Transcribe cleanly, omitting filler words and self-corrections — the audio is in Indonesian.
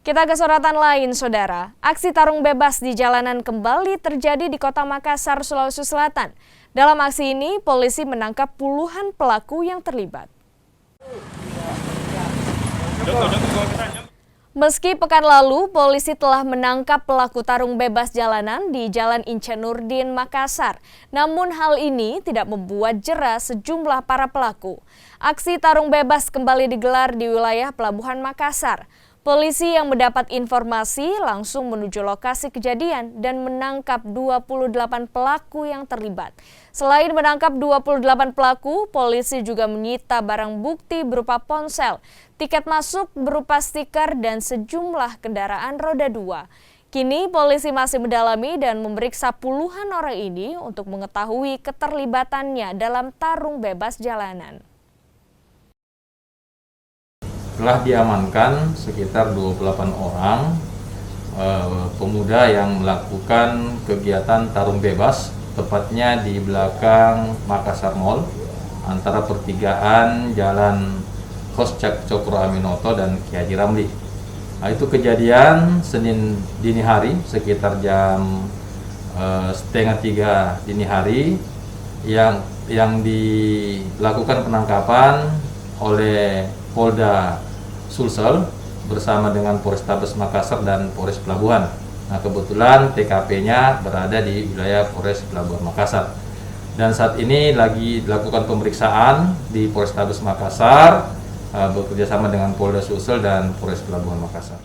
Kita ke sorotan lain, Saudara. Aksi tarung bebas di jalanan kembali terjadi di Kota Makassar, Sulawesi Selatan. Dalam aksi ini, polisi menangkap puluhan pelaku yang terlibat. Meski pekan lalu, polisi telah menangkap pelaku tarung bebas jalanan di Jalan Ince Nurdin, Makassar. Namun hal ini tidak membuat jera sejumlah para pelaku. Aksi tarung bebas kembali digelar di wilayah Pelabuhan Makassar. Polisi yang mendapat informasi langsung menuju lokasi kejadian dan menangkap 28 pelaku yang terlibat. Selain menangkap 28 pelaku, polisi juga menyita barang bukti berupa ponsel, tiket masuk berupa stiker, dan sejumlah kendaraan roda 2. Kini polisi masih mendalami dan memeriksa puluhan orang ini untuk mengetahui keterlibatannya dalam tarung bebas jalanan. Telah diamankan sekitar 28 orang pemuda yang melakukan kegiatan tarung bebas, tepatnya di belakang Makassar Mall, antara pertigaan Jalan Hos Cokro Aminoto dan Ki Haji Ramli. Nah, itu kejadian Senin dini hari sekitar jam 2:30 dini hari yang dilakukan penangkapan oleh Polda Sulsel bersama dengan Polrestabes Makassar dan Polres Pelabuhan. Nah, kebetulan TKP-nya berada di wilayah Polres Pelabuhan Makassar. Dan saat ini lagi dilakukan pemeriksaan di Polrestabes Makassar bekerjasama dengan Polda Sulsel dan Polres Pelabuhan Makassar.